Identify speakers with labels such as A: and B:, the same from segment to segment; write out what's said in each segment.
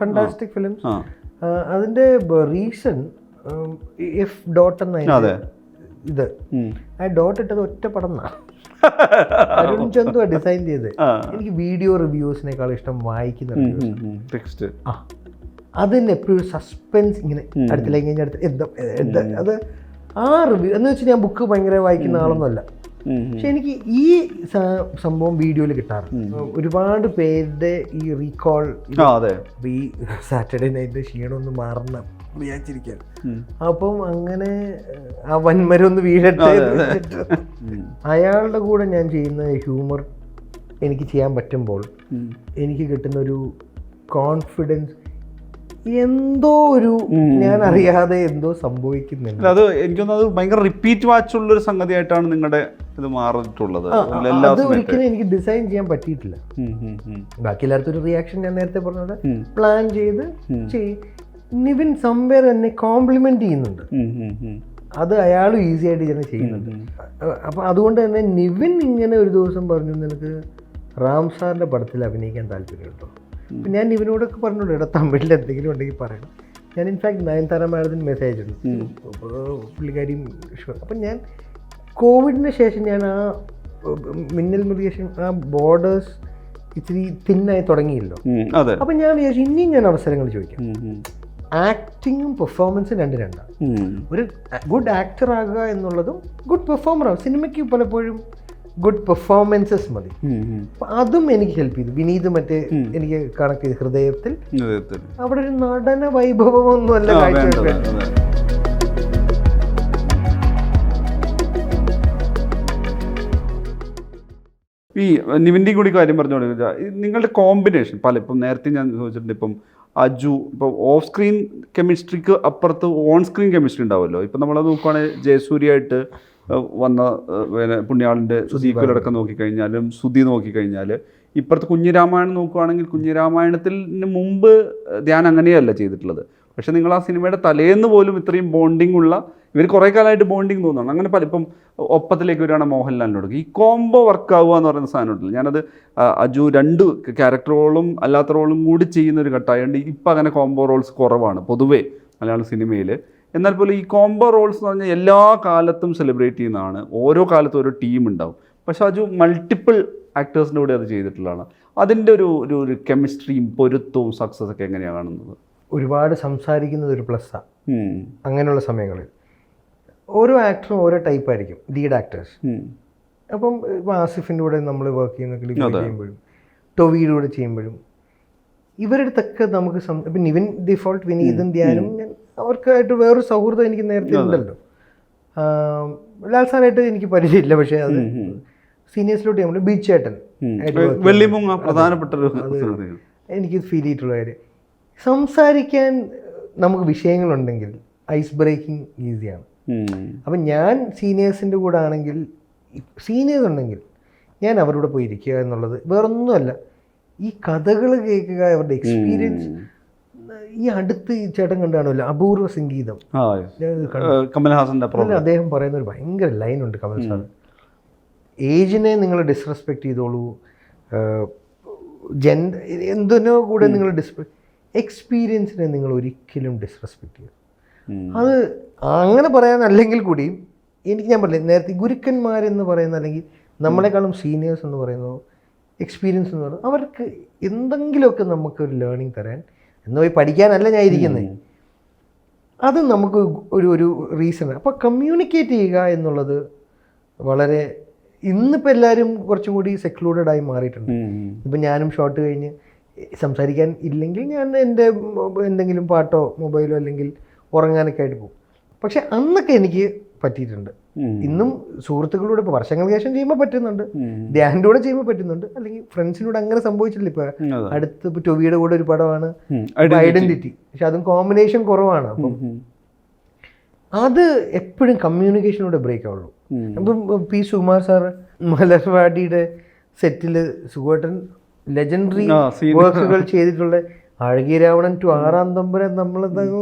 A: Fantastic films. അതിന്റെ reason F dot എന്ന ഇത് ആ ഡോട്ട് ഇട്ടത് ഒറ്റ പടം അരുൺ ചന്തു ഡിസൈൻ ചെയ്ത്. എനിക്ക് വീഡിയോ റിവ്യൂസിനേക്കാൾ ഇഷ്ടം വായിക്കുന്ന റിവ്യൂസ്. അതിന് എപ്പോഴും സസ്പെൻസ് ഇങ്ങനെ അടുത്തിലേക്ക് കഴിഞ്ഞ അടുത്ത് അത് ആ റിവ്യൂ എന്ന് വെച്ചാൽ ഞാൻ ബുക്ക് ഭയങ്കര വായിക്കുന്ന ആളൊന്നുമല്ല. പക്ഷെ എനിക്ക് ഈ സംഭവം വീഡിയോയിൽ കിട്ടാറുണ്ട്. ഒരുപാട് പേരുടെ ഈ റീകോൾ ഈ സാറ്റർഡേ നൈറ്റ് ക്ഷീണമൊന്ന് മാറുന്ന വിചാരിച്ചിരിക്കാൻ. അപ്പം അങ്ങനെ ആ വൻമരം ഒന്ന് വീഴട്ടെ. അയാളുടെ കൂടെ ഞാൻ ചെയ്യുന്ന ഹ്യൂമർ എനിക്ക് ചെയ്യാൻ പറ്റുമ്പോൾ എനിക്ക് കിട്ടുന്ന ഒരു കോൺഫിഡൻസ്, എന്തോ ഒരു ഞാൻ അറിയാതെ എന്തോ സംഭവിക്കുന്നുണ്ട്.
B: അത് എനിക്കൊന്നത് ഭയങ്കര റിപ്പീറ്റ് വാച്ചുള്ളൊരു സംഗതിയായിട്ടാണ് നിങ്ങളുടെ ഇത് മാറിയിട്ടുള്ളത്.
A: അത് ഒരിക്കലും എനിക്ക് ഡിസൈൻ ചെയ്യാൻ പറ്റിയിട്ടില്ല. ബാക്കി എല്ലാവർക്കും ഒരു റിയാക്ഷൻ ഞാൻ നേരത്തെ പറഞ്ഞത് പ്ലാൻ ചെയ്ത് നിവിൻ സംവേർ എന്നെ കോംപ്ലിമെന്റ് ചെയ്യുന്നുണ്ട്. അത് അയാളും ഈസി ആയിട്ട് തന്നെ ചെയ്യുന്നുണ്ട്. അപ്പം അതുകൊണ്ട് തന്നെ നിവിൻ ഇങ്ങനെ ഒരു ദിവസം പറഞ്ഞു, നിനക്ക് റാം സാറിൻ്റെ പടത്തിൽ അഭിനയിക്കാൻ താല്പര്യമുണ്ടോ? അപ്പം ഞാൻ നിവിനോടൊക്കെ പറഞ്ഞോളൂ, ഇവിടെ തമിഴിൽ എന്തെങ്കിലും ഉണ്ടെങ്കിൽ പറയണം. ഞാൻ ഇൻഫാക്ട് നയൻതാര മാഡത്തിന് മെസ്സേജ് ഉണ്ട്, പുള്ളിക്കാരിയും ഇഷ്ടം. അപ്പം ഞാൻ കോവിഡിന് ശേഷം ഞാൻ ആ മിന്നൽ മുരുകേശൻ ആ ബോർഡേഴ്സ് ഇച്ചിരി തിന്നായി തുടങ്ങിയല്ലോ. അപ്പം ഞാൻ വിചാരിച്ചു ഇനിയും ഞാൻ അവസരങ്ങൾ ചോദിക്കാം. ആക്ടിങ്ങും പെർഫോമൻസും രണ്ടാണ്. ഒരു ഗുഡ് ആക്ടർ ആകുക എന്നുള്ളതും ഗുഡ് പെർഫോമർ ആകും. സിനിമയ്ക്ക് പലപ്പോഴും ഗുഡ് പെർഫോമൻസസ് മതി. അതും എനിക്ക് ഹെൽപ്പ് ചെയ്തു. വിനീത് മറ്റേ എനിക്ക് കണക്ട് ചെയ്ത് ഹൃദയത്തിൽ അവിടെ ഒരു നടന വൈഭവമൊന്നുമല്ല കാഴ്ചവെക്കാൻ.
B: ഈ നിവിൻ്റെ കൂടി കാര്യം പറഞ്ഞോളൂ, നിങ്ങളുടെ കോമ്പിനേഷൻ പല ഇപ്പം നേരത്തെ ഞാൻ ചോദിച്ചിട്ടുണ്ട്. ഇപ്പം അജു ഇപ്പോൾ ഓഫ് സ്ക്രീൻ കെമിസ്ട്രിക്ക് അപ്പുറത്ത് ഓൺ സ്ക്രീൻ കെമിസ്ട്രി ഉണ്ടാവുമല്ലോ. ഇപ്പം നമ്മളത് നോക്കുവാണെങ്കിൽ ജയസൂര്യയായിട്ട് വന്ന പുണ്യാളിൻ്റെ സീക്വലടക്കം നോക്കിക്കഴിഞ്ഞാലും സുധി നോക്കിക്കഴിഞ്ഞാൽ, ഇപ്പുറത്ത് കുഞ്ഞിരാമായണം നോക്കുകയാണെങ്കിൽ കുഞ്ഞിരാമായണത്തിന് മുമ്പ് ധ്യാൻ അങ്ങനെയല്ല ചെയ്തിട്ടുള്ളത്. പക്ഷേ നിങ്ങൾ ആ സിനിമയുടെ തലേന്ന് പോലും ഇത്രയും ബോണ്ടിങ് ഉള്ള ഇവർ കുറേ കാലമായിട്ട് ബോണ്ടിങ് തോന്നുന്നു. അങ്ങനെ പല ഇപ്പം ഒപ്പത്തിലേക്ക് വരികയാണ് മോഹൻലാലിനോട് ഈ കോംബോ വർക്ക് ആവുക എന്ന് പറയുന്ന സാധനം ഉണ്ടല്ലോ. ഞാനത് അജു 2 ക്യാരക്ടർ റോളും അല്ലാത്ത റോളും കൂടി ചെയ്യുന്ന ഒരു ഘട്ടമായതുകൊണ്ട് ഇപ്പം അങ്ങനെ കോംബോ റോൾസ് കുറവാണ് പൊതുവേ മലയാള സിനിമയിൽ. എന്നാൽ പോലും ഈ കോംബോ റോൾസ് എന്ന് പറഞ്ഞാൽ എല്ലാ കാലത്തും സെലിബ്രേറ്റ് ചെയ്യുന്നതാണ്. ഓരോ കാലത്തും ഓരോ ടീം ഉണ്ടാവും. പക്ഷെ അജു മൾട്ടിപ്പിൾ ആക്ടേഴ്സിൻ്റെ കൂടെ അത് ചെയ്തിട്ടുള്ളതാണ്. അതിൻ്റെ ഒരു കെമിസ്ട്രിയും പൊരുത്തവും സക്സസ് ഒക്കെ എങ്ങനെയാണ് കാണുന്നത്?
A: ഒരുപാട് സംസാരിക്കുന്നത് ഒരു പ്ലസ്സാണ്. അങ്ങനെയുള്ള സമയങ്ങളിൽ ഓരോ ആക്ടറും ഓരോ ടൈപ്പ് ആയിരിക്കും ലീഡ് ആക്ടേഴ്സ്. അപ്പം ആസിഫിൻ്റെ കൂടെ നമ്മൾ വർക്ക് ചെയ്യുമ്പോഴും ടൊവിയുടെ കൂടെ ചെയ്യുമ്പോഴും ഇവരുടെ അടുത്തൊക്കെ നമുക്ക് ഇപ്പം നിവിൻ ഡിഫോൾട്ട് വിനീതും ധ്യാനും അവർക്കായിട്ട് വേറൊരു സൗഹൃദം എനിക്ക് നേരത്തെ ഉണ്ടല്ലോ. ലാൽ സാറായിട്ട് എനിക്ക് പരിചയമില്ല, പക്ഷേ അത് സീനിയേഴ്സിലോട്ട് നമ്മൾ ബീച്ച് ചേട്ടൻ എനിക്ക് ഫീൽ ചെയ്തിട്ടുള്ള കാര്യം, സംസാരിക്കാൻ നമുക്ക് വിഷയങ്ങളുണ്ടെങ്കിൽ ഐസ് ബ്രേക്കിംഗ് ഈസിയാണ്. അപ്പം ഞാൻ സീനിയേഴ്സിൻ്റെ കൂടെ ആണെങ്കിൽ, സീനിയേഴ്സ് ഉണ്ടെങ്കിൽ ഞാൻ അവരോട് പോയി ഇരിക്കുക എന്നുള്ളത് വേറൊന്നുമല്ല, ഈ കഥകൾ കേൾക്കുക, അവരുടെ എക്സ്പീരിയൻസ്. ഈ അടുത്ത് ഈ ചേട്ടൻ കണ്ടാണല്ലോ അപൂർവ സംഗീതം,
B: കമൽഹാസന്റെ
A: അദ്ദേഹം പറയുന്ന ഒരു ഭയങ്കര ലൈനുണ്ട് കമൽ സാർ, ഏജിനെ നിങ്ങൾ ഡിസ്റെസ്പെക്ട് ചെയ്തോളൂ, എന്തിനോ കൂടെ നിങ്ങൾ എക്സ്പീരിയൻസിനെ നിങ്ങൾ ഒരിക്കലും ഡിസ്റെസ്പെക്ട് ചെയ്തു. അത് അങ്ങനെ പറയാനല്ലെങ്കിൽ കൂടിയും ഞാൻ പറഞ്ഞില്ല നേരത്തെ, ഗുരുക്കന്മാരെന്ന് പറയുന്ന അല്ലെങ്കിൽ നമ്മളെക്കാളും സീനിയേഴ്സ് എന്ന് പറയുന്നത്, എക്സ്പീരിയൻസ് എന്ന് പറയുന്നത്, അവർക്ക് എന്തെങ്കിലുമൊക്കെ നമുക്കൊരു ലേണിംഗ് തരാൻ, എന്ന് പോയി പഠിക്കാനല്ല ഞാൻ ഇരിക്കുന്നത്, അത് നമുക്ക് ഒരു റീസൺ. അപ്പോൾ കമ്മ്യൂണിക്കേറ്റ് ചെയ്യുക എന്നുള്ളത് വളരെ, ഇന്നിപ്പോൾ എല്ലാവരും കുറച്ചും കൂടി സെക്ലൂഡഡായി മാറിയിട്ടുണ്ട്. ഇപ്പം ഞാനും ഷോട്ട് കഴിഞ്ഞ് സംസാരിക്കാൻ ഇല്ലെങ്കിൽ ഞാൻ എൻ്റെ എന്തെങ്കിലും പാട്ടോ മൊബൈലോ അല്ലെങ്കിൽ ഉറങ്ങാനൊക്കെ ആയിട്ട് പോകും. പക്ഷെ അന്നൊക്കെ എനിക്ക് പറ്റിയിട്ടുണ്ട്. ഇന്നും സുഹൃത്തുക്കളോട് ഇപ്പോൾ വർഷങ്ങൾക്ക് ശേഷം ചെയ്യുമ്പോൾ പറ്റുന്നുണ്ട്, ധ്യാൻ്റെ കൂടെ ചെയ്യുമ്പോൾ പറ്റുന്നുണ്ട്, അല്ലെങ്കിൽ ഫ്രണ്ട്സിനോട് അങ്ങനെ സംഭവിച്ചിട്ടില്ല. ഇപ്പോൾ അടുത്ത് ഇപ്പോൾ ടൊവിയുടെ കൂടെ ഒരു പടമാണ് ഐഡന്റിറ്റി, പക്ഷെ അതും കോമ്പിനേഷൻ കുറവാണ്. അപ്പം അത് എപ്പോഴും കമ്മ്യൂണിക്കേഷനോടെ ബ്രേക്ക് ആവുള്ളൂ. അപ്പം പി സുകുമാർ സാർ മലർവാടിയുടെ സെറ്റിൽ സുഖേട്ടൻ ലെജൻഡറി വർക്കുകൾ ചെയ്തിട്ടുള്ള അഴകിയ രാവണൻ ടു ആറാം തമ്പുരാൻ, നമ്മൾ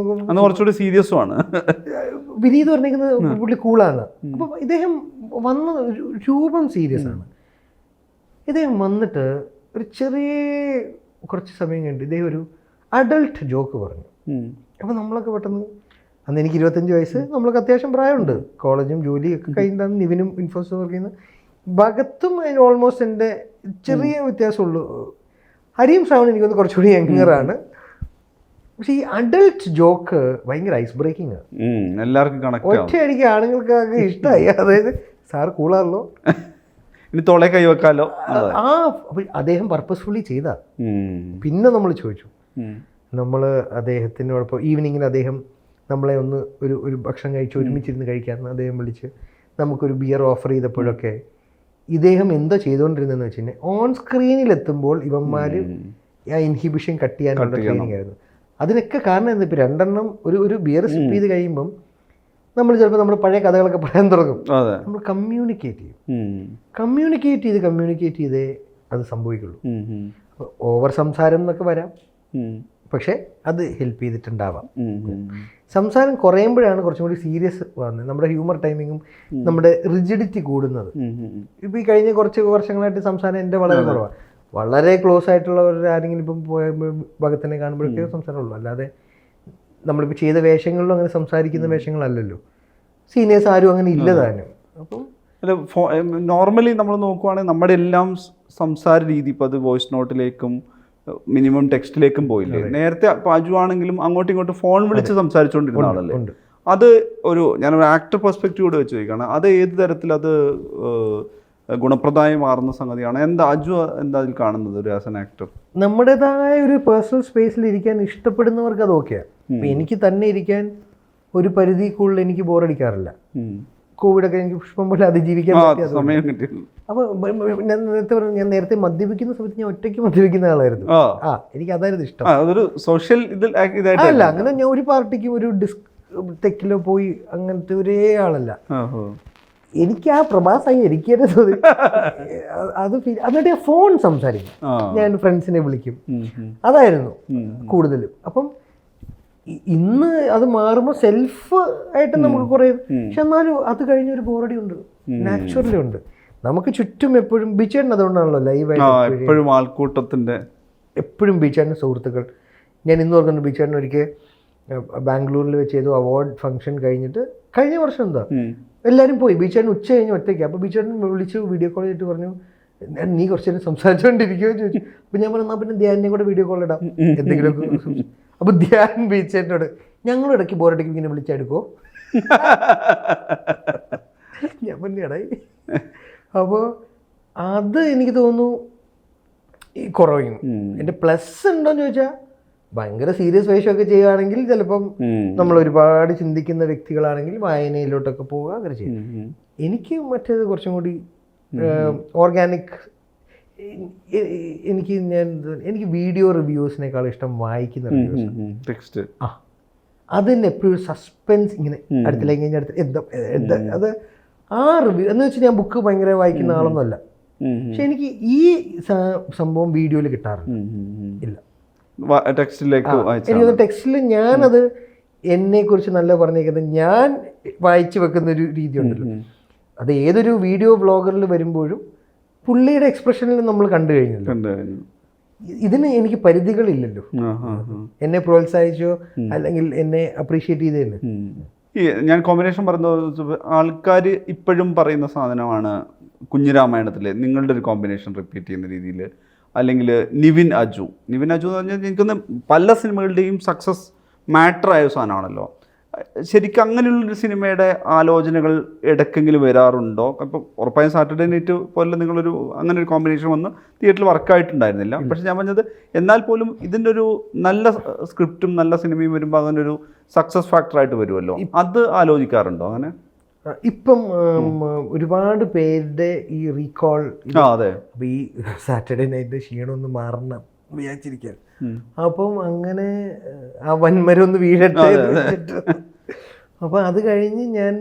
B: കുറച്ചുകൂടി സീരിയസുമാണ്.
A: വിനീത് പറഞ്ഞിരിക്കുന്നത് പുള്ളി കൂളാണ്. അപ്പം ഇദ്ദേഹം വന്ന രൂപം സീരിയസ് ആണ്. ഇദ്ദേഹം വന്നിട്ട് ഒരു ചെറിയ കുറച്ച് സമയം കഴിഞ്ഞിട്ട് ഇദ്ദേഹം ഒരു അഡൾട്ട് ജോക്ക് പറഞ്ഞു. അപ്പോൾ നമ്മളൊക്കെ പെട്ടെന്ന്, അന്ന് എനിക്ക് 25 വയസ്സ്, നമ്മളൊക്കെ അത്യാവശ്യം പ്രായമുണ്ട്, കോളേജും ജോലിയൊക്കെ കഴിഞ്ഞിട്ടാണ് നിവിനും ഇൻഫോസിസ് വർക്ക് ചെയ്യുന്നത്. ഭഗത്തും അതിന് ഓൾമോസ്റ്റ് എൻ്റെ ചെറിയ വ്യത്യാസമുള്ളൂ. ഹരിയും ശ്രാവൺ എനിക്കൊന്ന് കുറച്ചുകൂടി യങ്ങറാണ്. പക്ഷെ ഈ അഡൾട്ട് ജോക്ക് ഭയങ്കര ഐസ് ബ്രേക്കിംഗ് ആണ്,
B: എല്ലാവർക്കും
A: ഒറ്റയടിക്ക് ആണുങ്ങൾക്കൊക്കെ ഇഷ്ടമായി. അതായത് സാർ കൂളാണല്ലോ,
B: ഇനി തോളെ കൈ വെക്കാലോ.
A: അദ്ദേഹം പർപ്പസ്ഫുള്ളി ചെയ്താ. പിന്നെ നമ്മൾ ചോദിച്ചു, നമ്മൾ അദ്ദേഹത്തിനോടൊപ്പം ഈവനിങ്ങിന് അദ്ദേഹം നമ്മളെ ഒന്ന് ഒരു ഭക്ഷണം കഴിച്ച് ഒരുമിച്ചിരുന്ന് കഴിക്കാമെന്ന് അദ്ദേഹം വിളിച്ച് നമുക്കൊരു ബിയർ ഓഫർ ചെയ്തപ്പോഴൊക്കെ ഇദ്ദേഹം എന്താ ചെയ്തുകൊണ്ടിരുന്നതെന്ന് വെച്ച് കഴിഞ്ഞാൽ ഓൺ സ്ക്രീനിലെത്തുമ്പോൾ ഇവന്മാർ ആ ഇൻഹിബിഷൻ കട്ട് ചെയ്യാനുള്ള ട്രെയിനിങ് ആയിരുന്നു. അതിനൊക്കെ കാരണം എന്താ, ഇപ്പോൾ 2 എണ്ണം ഒരു ബിയർ സിപ്പ് ചെയ്ത് കഴിയുമ്പം നമ്മൾ ചിലപ്പോൾ നമ്മുടെ പഴയ കഥകളൊക്കെ പറയാൻ തുടങ്ങും. നമ്മൾ കമ്മ്യൂണിക്കേറ്റ് ചെയ്തേ അത് സംഭവിക്കുള്ളൂ. ഓവർ സംസാരം എന്നൊക്കെ വരാം, പക്ഷേ അത് ഹെൽപ്പ് ചെയ്തിട്ടുണ്ടാവാം. സംസാരം കുറയുമ്പോഴാണ് കുറച്ചും കൂടി സീരിയസ് വന്നത്, നമ്മുടെ ഹ്യൂമർ ടൈമിങ്ങും നമ്മുടെ റിജിഡിറ്റി കൂടുന്നത്. ഇപ്പോൾ ഈ കഴിഞ്ഞ കുറച്ച് വർഷങ്ങളായിട്ട് സംസാരം എൻ്റെ വളരെ കുറവാണ്. വളരെ ക്ലോസ് ആയിട്ടുള്ളവർ ആരെങ്കിലും ഇപ്പം പോയ ഭഗത്തിനെ കാണുമ്പോഴൊക്കെ സംസാരമുള്ളൂ, അല്ലാതെ നമ്മളിപ്പോൾ ചെയ്ത വേഷങ്ങളിലും അങ്ങനെ സംസാരിക്കുന്ന വേഷങ്ങളല്ലല്ലോ. സീനിയേഴ്സ് ആരും അങ്ങനെ ഇല്ലതാനും. അപ്പം
B: നോർമലി നമ്മൾ നോക്കുവാണെങ്കിൽ നമ്മുടെ എല്ലാം സംസാര രീതി ഇപ്പോൾ അത് വോയിസ് നോട്ടിലേക്കും മിനിമം ടെക്സ്റ്റിലേക്കും പോയില്ലേ. നേരത്തെ പാജു ആണെങ്കിലും അങ്ങോട്ടും ഇങ്ങോട്ടും ഫോൺ വിളിച്ച് സംസാരിച്ചുകൊണ്ടിരുന്ന ആളല്ലേ. അത് ഞാനൊരു ആക്ടർ പെർസ്പെക്റ്റീവോട് വെച്ച് ചോദിക്കുകയാണ്, അത് ഏത് തരത്തിൽ അത് ഗുണപ്രദമായി മാറുന്ന സംഗതിയാണ്? അജു എന്താ അതിൽ കാണുന്നത് ഒരു ആസ് എൻ ആക്ടർ?
A: നമ്മുടേതായ ഒരു പേഴ്സണൽ സ്പേസിൽ ഇരിക്കാൻ ഇഷ്ടപ്പെടുന്നവർക്ക് അത് ഓക്കെയാണ്. എനിക്ക് തന്നെ ഇരിക്കാൻ ഒരു പരിധി കൂടുതൽ എനിക്ക് ബോറടിക്കാറില്ല. കോവിഡൊക്കെ എനിക്ക് പുഷ്പം പോലെ അതിജീവിക്കാൻ പറ്റിയ. അപ്പോൾ ഞാൻ നേരത്തെ മദ്യപിക്കുന്ന സമയത്ത് ഞാൻ ഒറ്റയ്ക്ക് മദ്യപിക്കുന്ന ആളായിരുന്നു. എനിക്ക് അതായിരുന്നു ഇഷ്ടം.
B: അതൊരു സോഷ്യൽ
A: അല്ല, അങ്ങനെ ഞാൻ ഒരു പാർട്ടിക്കും ഒരു ടെക്കിലോ പോയി അങ്ങനത്തെ ഒരേ ആളല്ല. എനിക്ക് ആ പ്രഭാസായി എനിക്ക് തന്നെ തോന്നി അത് എന്നിട്ട് ഞാൻ ഫോൺ സംസാരിക്കും, ഞാൻ ഫ്രണ്ട്സിനെ വിളിക്കും, അതായിരുന്നു കൂടുതലും. അപ്പം ഇന്ന് അത് മാറുമ്പോൾ സെൽഫ് ആയിട്ട് നമുക്ക് കുറേ, പക്ഷെ എന്നാലും അത് കഴിഞ്ഞൊരു ബോറടി ഉണ്ട്, നാച്ചുറലി ഉണ്ട്. നമുക്ക് ചുറ്റും എപ്പോഴും ബീച്ചേട്ടൻ, അതുകൊണ്ടാണല്ലോ ലൈവായിട്ട്
B: എപ്പോഴും ആൾക്കൂട്ടത്തിൻ്റെ
A: എപ്പോഴും ബീച്ചേട്ടൻ്റെ സുഹൃത്തുക്കൾ. ഞാൻ ഇന്ന് ഓർക്കുന്നു, ബീച്ചേട്ടൻ ഒരിക്കൽ ബാംഗ്ലൂരിൽ വെച്ച് ചെയ്തു അവാർഡ് ഫംഗ്ഷൻ കഴിഞ്ഞിട്ട്, കഴിഞ്ഞ വർഷം എന്താ എല്ലാവരും പോയി, ബീച്ചേട്ടൻ ഉച്ച കഴിഞ്ഞ് ഒറ്റയ്ക്ക്. അപ്പോൾ ബീച്ചേട്ടൻ വിളിച്ചു വീഡിയോ കോൾ ചെയ്തിട്ട് പറഞ്ഞു, നീ കുറച്ച് നേരം സംസാരിച്ചുകൊണ്ടിരിക്കുകയോ ചോദിച്ചു. അപ്പോൾ ഞാൻ പറഞ്ഞു, പിന്നെ ധ്യാനിനെ കൂടെ വീഡിയോ കോൾ ഇടാം എന്തെങ്കിലുമൊക്കെ. അപ്പോൾ ധ്യാൻ ബീച്ചേട്ടനോട്, ഞങ്ങളും ഇടയ്ക്ക് ബോറടിക്കും ഇങ്ങനെ വിളിച്ചെടുക്കോ. ഞാൻ പറഞ്ഞാടായി. അപ്പോൾ അത് എനിക്ക് തോന്നുന്നു കുറയും. എൻ്റെ പ്ലസ് ഉണ്ടോയെന്ന് ചോദിച്ചാൽ, ഭയങ്കര സീരിയസ് വേഷമൊക്കെ ചെയ്യുകയാണെങ്കിൽ ചിലപ്പം നമ്മൾ ഒരുപാട് ചിന്തിക്കുന്ന വ്യക്തികളാണെങ്കിൽ വായനയിലോട്ടൊക്കെ പോവുക, അങ്ങനെ ചെയ്യും. എനിക്ക് മറ്റേത് കുറച്ചും കൂടി ഓർഗാനിക്. എനിക്ക് വീഡിയോ റിവ്യൂസിനേക്കാൾ ഇഷ്ടം വായിക്കുന്ന റിവ്യൂസ്. അതിന് എപ്പോഴും സസ്പെൻസ്, ഇങ്ങനെ അടുത്തില്ലെങ്കിൽ കഴിഞ്ഞ അടുത്ത് എന്താ അത് ആ റിവ്യൂ എന്ന് വെച്ചാൽ, ഞാൻ ബുക്ക് ഭയങ്കര വായിക്കുന്ന ആളൊന്നുമല്ല, പക്ഷെ എനിക്ക് ഈ സംഭവം വീഡിയോയിൽ കിട്ടാറില്ല. ഇല്ല, എനിക്കൊന്ന് ടെക്സ്റ്റിൽ ഞാനത് എന്നെക്കുറിച്ച് നല്ല പറഞ്ഞേക്കുന്നത് ഞാൻ വായിച്ചു വെക്കുന്ന ഒരു രീതി ഉണ്ടല്ലോ. അത് ഏതൊരു വീഡിയോ വ്ളോഗറിൽ വരുമ്പോഴും പുള്ളിയുടെ എക്സ്പ്രഷനിൽ നമ്മൾ കണ്ടു കഴിഞ്ഞല്ലോ. ഇതിന് എനിക്ക് പരിധികളില്ലല്ലോ. എന്നെ പ്രോത്സാഹിച്ചോ അല്ലെങ്കിൽ എന്നെ അപ്രീഷിയേറ്റ് ചെയ്തതല്ലേ.
B: ഞാൻ കോമ്പിനേഷൻ പറഞ്ഞ ആൾക്കാർ ഇപ്പോഴും പറയുന്ന സാധനമാണ് കുഞ്ഞിരാമായണത്തിലെ നിങ്ങളുടെ ഒരു കോമ്പിനേഷൻ റിപ്പീറ്റ് ചെയ്യുന്ന രീതിയിൽ, അല്ലെങ്കിൽ നിവിൻ അജു എന്ന് പറഞ്ഞാൽ എനിക്കൊന്ന് പല സിനിമകളുടെയും സക്സസ് മാറ്റർ ആയ സാധനമാണല്ലോ. ശരിക്കും അങ്ങനെയുള്ളൊരു സിനിമയുടെ ആലോചനകൾ ഇടയ്ക്കെങ്കിലും വരാറുണ്ടോ? ഇപ്പം ഉറപ്പായും സാറ്റർഡേ നൈറ്റ് പോലെ നിങ്ങളൊരു അങ്ങനെ ഒരു കോമ്പിനേഷൻ വന്ന് തിയേറ്ററിൽ വർക്കായിട്ടുണ്ടായിരുന്നില്ല. പക്ഷെ ഞാൻ പറഞ്ഞത്, എന്നാൽ പോലും ഇതിൻ്റെ ഒരു നല്ല സ്ക്രിപ്റ്റും നല്ല സിനിമയും വരുമ്പോൾ അതിൻ്റെ ഒരു സക്സസ് ഫാക്ടറായിട്ട് വരുമല്ലോ, അത് ആലോചിക്കാറുണ്ടോ? അങ്ങനെ
A: ഇപ്പം ഒരുപാട് പേരുടെ ഈ റീകോൾ,
B: അതെ,
A: അപ്പോൾ ഈ സാറ്റർഡേ നൈറ്റ് ക്ഷീണമൊന്ന് മാറണം വിചാരിച്ചിരിക്കാൻ. അപ്പം അങ്ങനെ ആ വൻമരം ഒന്ന് വീഴട്ടെ. അപ്പം അത് കഴിഞ്ഞ് ഞാൻ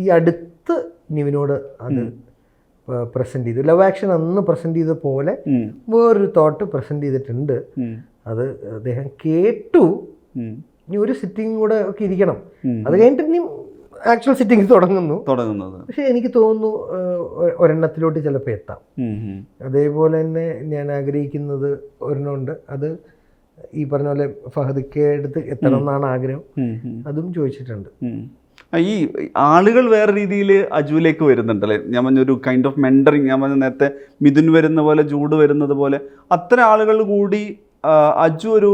A: ഈ അടുത്ത് നിവിനോട് അത് പ്രസൻറ്റ് ചെയ്തു. ലവ് ആക്ഷൻ അന്ന് പ്രസൻറ്റ് ചെയ്ത പോലെ വേറൊരു തോട്ട് പ്രസൻറ്റ് ചെയ്തിട്ടുണ്ട്. അത് അദ്ദേഹം കേട്ടു. ഇനി ഒരു സിറ്റിംഗ് കൂടെ ഒക്കെ ഇരിക്കണം, അത് കഴിഞ്ഞിട്ട് ഇനി ആക്ച്വൽ സിറ്റിംഗ് തുടങ്ങുന്നത്. പക്ഷെ എനിക്ക് തോന്നുന്നു ഒരെണ്ണത്തിലോട്ട് ചിലപ്പോൾ എത്താം. അതേപോലെ തന്നെ ഞാൻ ആഗ്രഹിക്കുന്നത് ഒരെണ്ണമുണ്ട്. അത് ഈ പറഞ്ഞ പോലെ ഫഹദിക്ക് അടുത്ത് എത്തണം എന്നാണ് ആഗ്രഹം, അതും ചോദിച്ചിട്ടുണ്ട്.
B: ഈ ആളുകൾ വേറെ രീതിയിൽ അജുവിലേക്ക് വരുന്നുണ്ടല്ലേ? ഞാൻ പറഞ്ഞൊരു കൈൻഡ് ഓഫ് മെൻറ്ററിങ്, ഞാൻ പറഞ്ഞ നേരത്തെ മിഥുൻ വരുന്ന പോലെ, ജൂഡ് വരുന്നത് പോലെ അത്തരം ആളുകൾ കൂടി അജു ഒരു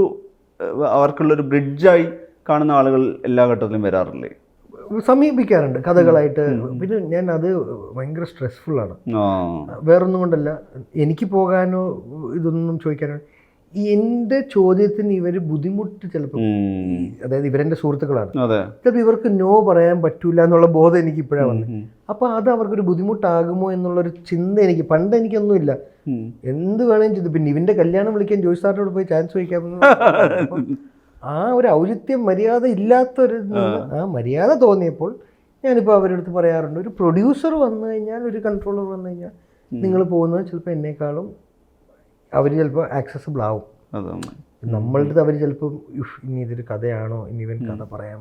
B: അവർക്കുള്ളൊരു ബ്രിഡ്ജായി കാണുന്ന ആളുകൾ എല്ലാ ഘട്ടത്തിലും വരാറില്ലേ?
A: സമീപിക്കാറുണ്ട് കഥകളായിട്ട്. പിന്നെ ഞാൻ അത് ഭയങ്കര സ്ട്രെസ്ഫുള്ളാണ്, വേറൊന്നും കൊണ്ടല്ല. എനിക്ക് പോകാനോ ഇതൊന്നും ചോദിക്കാനോ, എൻ്റെ ചോദ്യത്തിന് ഇവർ ബുദ്ധിമുട്ട് ചിലപ്പോൾ, അതായത് ഇവരെൻ്റെ സുഹൃത്തുക്കളാണ്, ചിലപ്പോൾ ഇവർക്ക് നോ പറയാൻ പറ്റൂല എന്നുള്ള ബോധം എനിക്ക് ഇപ്പോഴാണ് വന്നത്. അപ്പോൾ അത് അവർക്കൊരു ബുദ്ധിമുട്ടാകുമോ എന്നുള്ളൊരു ചിന്ത എനിക്ക്, പണ്ട് എനിക്കൊന്നുമില്ല, എന്ത് വേണമെങ്കിലും ചെയ്തു. പിന്നെ ഇവൻ്റെ കല്യാണം വിളിക്കാൻ ജോയ് സാറിനോട് പോയി ചാൻസ് ചോദിക്കാമെന്ന് ആ ഒരു ഔചിത്യം, മര്യാദ ഇല്ലാത്തൊരു ആ മര്യാദ തോന്നിയപ്പോൾ ഞാനിപ്പോൾ അവരുടെ അടുത്ത് പറയാറുണ്ട്, ഒരു പ്രൊഡ്യൂസർ വന്നു കഴിഞ്ഞാൽ, ഒരു കൺട്രോളർ വന്നു കഴിഞ്ഞാൽ നിങ്ങൾ പോകുന്നത് ചിലപ്പോൾ എന്നെക്കാളും അവർ ചിലപ്പോൾ ആക്സസിബിൾ ആവും. നമ്മളുടെ അടുത്ത് അവർ ചിലപ്പം ഇനി ഇതൊരു കഥയാണോ, ഇനി ഇവൻ കഥ പറയാം,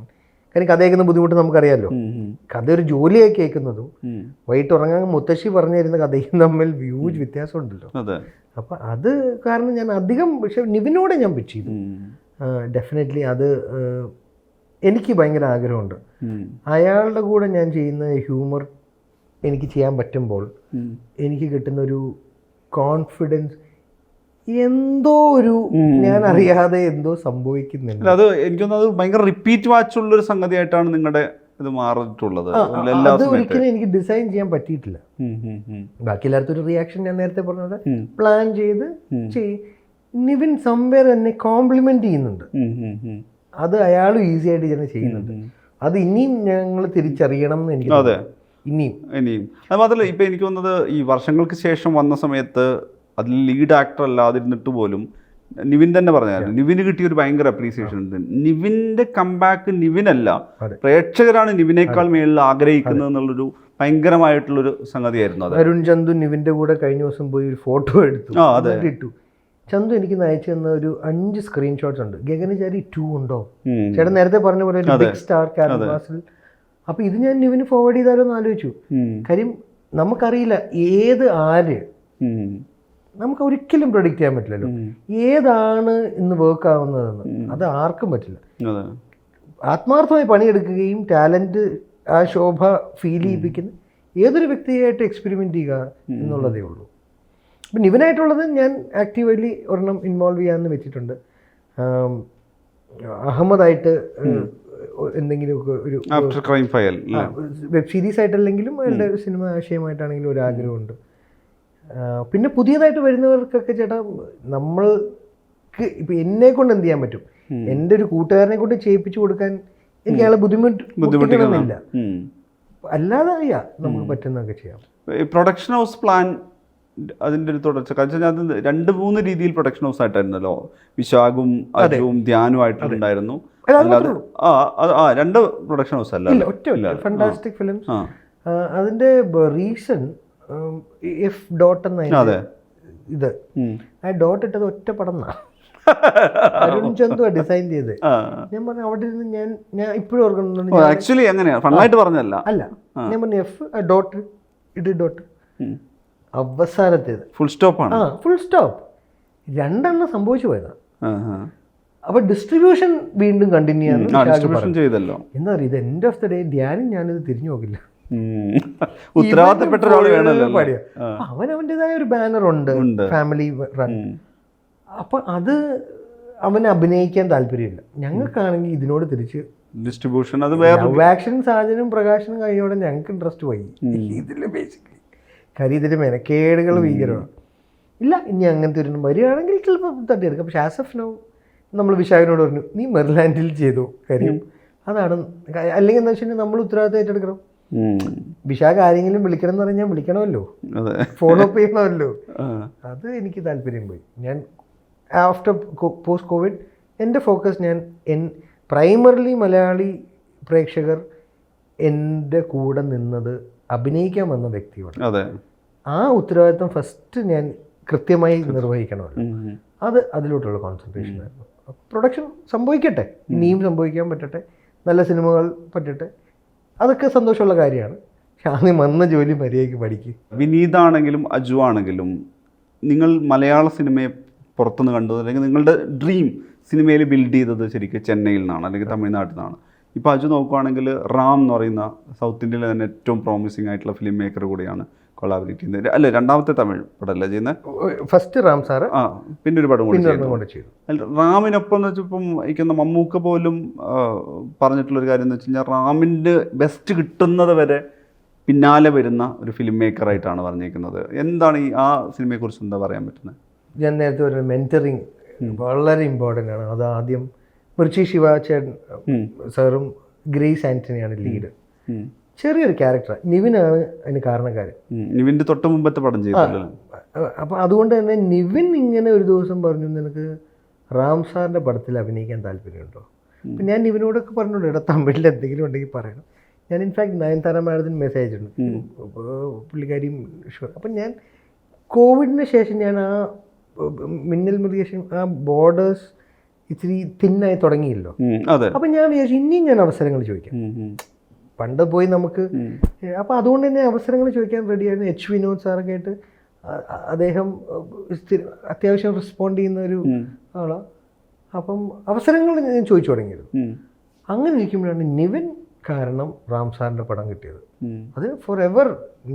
A: കാരണം കഥ കേൾക്കുന്ന ബുദ്ധിമുട്ട് നമുക്കറിയാമല്ലോ. കഥ ഒരു ജോലിയായി കേൾക്കുന്നതും വൈകിട്ട് ഉറങ്ങാൻ മുത്തശ്ശി പറഞ്ഞു തരുന്ന കഥയും തമ്മിൽ ഹ്യൂജ് വ്യത്യാസമുണ്ടല്ലോ. അപ്പം അത് കാരണം ഞാൻ അധികം, പക്ഷെ നിവിനോടെ ഞാൻ പിച്ച് ചെയ്തു ഡെഫിനറ്റ്ലി. അത് എനിക്ക് ഭയങ്കര ആഗ്രഹമുണ്ട്. അയാളുടെ കൂടെ ഞാൻ ചെയ്യുന്ന ഹ്യൂമർ എനിക്ക് ചെയ്യാൻ പറ്റുമ്പോൾ എനിക്ക് കിട്ടുന്ന ഒരു കോൺഫിഡൻസ്, എന്തോ ഒരു ഞാൻ അറിയാതെ എന്തോ സംഭവിക്കുന്നുണ്ട്.
B: അത് എനിക്കൊന്നത് ഭയങ്കര റിപ്പീറ്റ് വാച്ചുള്ളൊരു സംഗതിയായിട്ടാണ് നിങ്ങളുടെ ഇത് മാറിയിട്ടുള്ളത്.
A: അത് ഒരിക്കലും എനിക്ക് ഡിസൈൻ ചെയ്യാൻ പറ്റിയിട്ടില്ല. ബാക്കി എല്ലായിടത്തും ഒരു റിയാക്ഷൻ ഞാൻ നേരത്തെ പറഞ്ഞത് പ്ലാൻ ചെയ്ത് നിവിൻ സംവേർ എന്നെ കോംപ്ലിമെന്റ് ചെയ്യുന്നുണ്ട്. അത് അയാളും ഈസി ആയിട്ട് തന്നെ ചെയ്യുന്നുണ്ട്. അത് ഇനിയും ഞങ്ങൾ തിരിച്ചറിയണം എന്ന് എനിക്ക് ഇനിയും.
B: അത് മാത്രമല്ല, ഇപ്പം എനിക്ക് തോന്നുന്നത് ഈ വർഷങ്ങൾക്ക് ശേഷം വന്ന സമയത്ത് അതിൽ ലീഡ് ആക്ടർ അല്ലാതിരുന്നിട്ട് പോലും നിവിൻ തന്നെ പറഞ്ഞായിരുന്നു, നിവിന് കിട്ടിയ ഒരു ഭയങ്കര അപ്രീസിയേഷൻ ഉണ്ട്. നിവിൻ്റെ കംബാക്ക് നിവിനല്ല, പ്രേക്ഷകരാണ് നിവിനേക്കാൾ മേളിൽ ആഗ്രഹിക്കുന്നത് എന്നുള്ളൊരു ഭയങ്കരമായിട്ടുള്ളൊരു സംഗതിയായിരുന്നു അത്.
A: അരുൺ ചന്തു നിവിൻ്റെ കൂടെ കഴിഞ്ഞ ദിവസം പോയി ഒരു ഫോട്ടോ എടുത്തു ഇട്ടു. ചന്തു എനിക്ക് അയച്ചു തന്ന ഒരു 5 സ്ക്രീൻഷോട്ട്സ് ഉണ്ട്. ഗഗനചാരി 2 ഉണ്ടോ ചേട്ടൻ നേരത്തെ പറഞ്ഞ പോലെ ബിഗ് സ്റ്റാർ ക്യാൻവാസിൽ. അപ്പോൾ ഇത് ഞാൻ നിവിന് ഫോർവേഡ് ചെയ്താലോ എന്ന് ആലോചിച്ചു. കാര്യം നമുക്കറിയില്ല ആര്, നമുക്ക് ഒരിക്കലും പ്രൊഡിക്റ്റ് ചെയ്യാൻ പറ്റില്ലല്ലോ ഏതാണ് ഇന്ന് വർക്ക് ആവുന്നതെന്ന്. അത് ആർക്കും പറ്റില്ല. ആത്മാർത്ഥമായി പണിയെടുക്കുകയും ടാലൻറ്റ് ആ ശോഭ ഫീൽ ചെയ്യിപ്പിക്കുന്ന ഏതൊരു വ്യക്തിയായിട്ട് എക്സ്പെരിമെൻ്റ് ചെയ്യുക എന്നുള്ളതേ ഉള്ളൂ. അപ്പം ഇവനായിട്ടുള്ളത് ഞാൻ ആക്റ്റീവ്ലി ഒരെണ്ണം ഇൻവോൾവ് ചെയ്യാമെന്ന് വെച്ചിട്ടുണ്ട്. അഹമ്മദായിട്ട് എന്തെങ്കിലുമൊക്കെ ഒരു വെബ് സീരീസ് ആയിട്ടല്ലെങ്കിലും അവരുടെ സിനിമ ആശയമായിട്ടാണെങ്കിലും ഒരു ആഗ്രഹമുണ്ട്. പിന്നെ പുതിയതായിട്ട് വരുന്നവർക്കൊക്കെ ചേട്ടാ, നമ്മൾക്ക് ഇപ്പം എന്നെ കൊണ്ട് എന്ത് ചെയ്യാൻ പറ്റും, എൻ്റെ ഒരു കൂട്ടുകാരനെ കൊണ്ട് ചെയ്യിപ്പിച്ചു കൊടുക്കാൻ എനിക്ക് അയാളെ ബുദ്ധിമുട്ടിക്കണമെന്നില്ല. അല്ലാതെ അറിയാം നമുക്ക് പറ്റുന്നതൊക്കെ ചെയ്യാം.
B: പ്രൊഡക്ഷൻ ഹൗസ് പ്ലാൻ അതിൻ്റെ ഒരു തുടർച്ച, കാരണം അത് 2-3 രീതിയിൽ പ്രൊഡക്ഷൻ ഹൗസ് ആയിട്ടായിരുന്നല്ലോ. വിശാഖും അജുവും ധ്യാനും ആയിട്ടുണ്ടായിരുന്നു. അല്ലാതെ 2 പ്രൊഡക്ഷൻ ഹൗസ് അല്ല,
A: ഒറ്റ ഫാന്റാസ്റ്റിക് ഫിലിംസ്. അതിൻ്റെ റീസൺ എഫ് ഡോട്ട് എന്ന ഇത്, ആ ഡോട്ട് ഇട്ടത് ഒറ്റ പടം അരുൺ ചന്തു ഡിസൈൻ ചെയ്ത്. ഞാൻ പറഞ്ഞു അവിടെ ഇരുന്ന് ഞാൻ ഇപ്പോഴും ഓർക്കുന്നുണ്ട്.
B: ആക്ച്വലി അങ്ങനെയാ, ഫണ്ണായിട്ട് പറഞ്ഞല്ല.
A: അല്ല, ഞാൻ പറഞ്ഞു എഫ് ഡോട്ട് ഇട്ട് ഡോട്ട് അവസാനത്തേത്
B: ഫുൾ സ്റ്റോപ്പ് ആണ്.
A: ഫുൾ സ്റ്റോപ്പ് 2 സംഭവിച്ചു പോയതാണ്. അപ്പൊ ഡിസ്ട്രിബ്യൂഷൻ വീണ്ടും കണ്ടിന്യൂ
B: ചെയ്തല്ലോ.
A: എന്താ പറയുക, ഇത് എൻഡ് ഓഫ് ദ ഡേ ധ്യാനം ഞാനിത് തിരിഞ്ഞു നോക്കില്ല.
B: ഉത്തരവാദിത്തപ്പെട്ട ഒരാൾ വേണമല്ലോ.
A: അവൻ അവൻ്റെതായ ഒരു ബാനറുണ്ട്, ഫാമിലി റൺ. അപ്പൊ അത് അവന് അഭിനയിക്കാൻ താല്പര്യമില്ല. ഞങ്ങൾക്കാണെങ്കിൽ ഇതിനോട് തിരിച്ച്
B: ഡിസ്ട്രിബ്യൂഷൻ, അത്
A: ആക്ഷൻ സാജനും പ്രകാശനും കഴിയോടെ ഞങ്ങൾക്ക് ഇൻട്രസ്റ്റ് പോയി ഇതില്. ബേസിക്കലി കാര്യം ഇതിൽ മെനക്കേടുകൾ ഭീകരമാണ്. ഇല്ല, ഇനി അങ്ങനത്തെ ഒരു വരികയാണെങ്കിൽ ചിലപ്പോൾ തട്ടിയെടുക്കാം. പക്ഷെ ആസ് ഓഫ് നൗ നമ്മൾ വിശാഖിനോട് പറഞ്ഞു, നീ മെർലാൻഡിൽ ചെയ്തു. കാര്യം അതാണ്. അല്ലെങ്കിൽ എന്താ വെച്ചാൽ നമ്മൾ ഉത്തരവാദിത്തം ഏറ്റെടുക്കണം. വിശാഖ് ആരെങ്കിലും വിളിക്കണം എന്ന് പറഞ്ഞാൽ വിളിക്കണമല്ലോ, ഫോളോ അപ്പ് ചെയ്യണമല്ലോ. അത് എനിക്ക് താല്പര്യം പോയി. ഞാൻ ആഫ്റ്റർ പോസ്റ്റ് കോവിഡ് എൻ്റെ ഫോക്കസ് ഞാൻ പ്രൈമറിലി മലയാളി പ്രേക്ഷകർ എൻ്റെ കൂടെ നിന്നത് അഭിനയിക്കാൻ വന്ന വ്യക്തിയോട്. ആ ഉത്തരവാദിത്വം ഫസ്റ്റ് ഞാൻ കൃത്യമായി നിർവഹിക്കണമല്ലോ. അത് അതിലോട്ടുള്ള കോൺസെൻട്രേഷൻ ആയിരുന്നു. പ്രൊഡക്ഷൻ സംഭവിക്കട്ടെ, ഇനിയും സംഭവിക്കാൻ പറ്റട്ടെ, നല്ല സിനിമകൾ പറ്റട്ടെ, അതൊക്കെ സന്തോഷമുള്ള കാര്യമാണ്. പക്ഷെ ആദ്യം വന്ന ജോലി മര്യാദയ്ക്ക് പഠിക്കുക.
B: വിനീതാണെങ്കിലും അജു ആണെങ്കിലും നിങ്ങൾ മലയാള സിനിമയെ പുറത്തുനിന്ന് കണ്ടു, അല്ലെങ്കിൽ നിങ്ങളുടെ ഡ്രീം സിനിമയിൽ ബിൽഡ് ചെയ്തത് ശരിക്കും ചെന്നൈയിൽ നിന്നാണ് അല്ലെങ്കിൽ തമിഴ്നാട്ടിൽ നിന്നാണ്? ഇപ്പോൾ അജു നോക്കുകയാണെങ്കിൽ റാം എന്ന് പറയുന്ന സൗത്ത് ഇന്ത്യയിലെ തന്നെ ഏറ്റവും പ്രോമിസിംഗ് ആയിട്ടുള്ള ഫിലിം മേക്കർ കൂടിയാണ് കൊളാബറേറ്റ് ചെയ്യുന്നത്. അല്ലേ, രണ്ടാമത്തെ തമിഴ് പടമല്ല ചെയ്യുന്നത്?
A: ഫസ്റ്റ് റാം സാറ്,
B: ആ, പിന്നെ ഒരു പടം കൂടി
A: ചെയ്തു.
B: റാമിനൊപ്പം എന്ന് വെച്ചപ്പം ഇരിക്കുന്ന മമ്മൂക്ക പോലും പറഞ്ഞിട്ടുള്ളൊരു കാര്യം എന്ന് വെച്ച് കഴിഞ്ഞാൽ റാമിൻ്റെ ബെസ്റ്റ് കിട്ടുന്നത് വരെ പിന്നാലെ വരുന്ന ഒരു ഫിലിം മേക്കറായിട്ടാണ് പറഞ്ഞിരിക്കുന്നത്. എന്താണ് ഈ ആ സിനിമയെക്കുറിച്ച് എന്താ പറയാൻ പറ്റുന്നത്?
A: ഞാൻ നേരത്തെ ഒരു മെൻറ്ററിങ് വളരെ ഇമ്പോർട്ടൻ്റ് ആണ്. അത് ആദ്യം മിർച്ചി ശിവാചേട്ടൻ സാറും ഗ്രേസ് ആൻ്റണിയാണ് ലീഡ്. ചെറിയൊരു ക്യാരക്ടറാണ്, നിവിനാണ് അതിന് കാരണക്കാരൻ.
B: നിവിൻ്റെ തൊട്ട് മുമ്പത്തെ പടം ചെയ്തല്ലോ.
A: അപ്പോൾ അതുകൊണ്ട് തന്നെ നിവിൻ ഇങ്ങനെ ഒരു ദിവസം പറഞ്ഞു, നിനക്ക് റാം സാറിൻ്റെ പടത്തിൽ അഭിനയിക്കാൻ താല്പര്യമുണ്ടോ? അപ്പം ഞാൻ നിവിനോടൊക്കെ പറഞ്ഞോളൂ, ഇവിടെ തമിഴിൽ എന്തെങ്കിലും ഉണ്ടെങ്കിൽ പറയണം. ഞാൻ ഇൻഫാക്ട് നയൻതാര മാഡത്തിന് മെസ്സേജ് അയച്ചിട്ടുണ്ട്, പുള്ളിക്കാരിയും ഷുവർ. അപ്പം ഞാൻ കോവിഡിന് ശേഷം ഞാൻ ആ മിന്നൽ മുരുകേശൻ ആ ബോർഡേഴ്സ് ഇത്തിരി തിന്നായി തുടങ്ങിയില്ലോ. അപ്പം ഞാൻ വിചാരിച്ചു ഇനിയും ഞാൻ അവസരങ്ങൾ ചോദിക്കാം. പണ്ട് പോയി നമുക്ക് അപ്പം അതുകൊണ്ട് തന്നെ അവസരങ്ങൾ ചോദിക്കാൻ റെഡിയായിരുന്നു. എച്ച് വിനോദ് സാറൊക്കെ ആയിട്ട് അദ്ദേഹം അത്യാവശ്യം റെസ്പോണ്ട് ചെയ്യുന്ന ഒരു ആളാണ്. അപ്പം അവസരങ്ങൾ ഞാൻ ചോദിച്ചു തുടങ്ങിയിരുന്നു. അങ്ങനെ ഇരിക്കുമ്പോഴാണ് നിവിൻ കാരണം റാം സാറിൻ്റെ പടം കിട്ടിയത്. അത് ഫോർ എവർ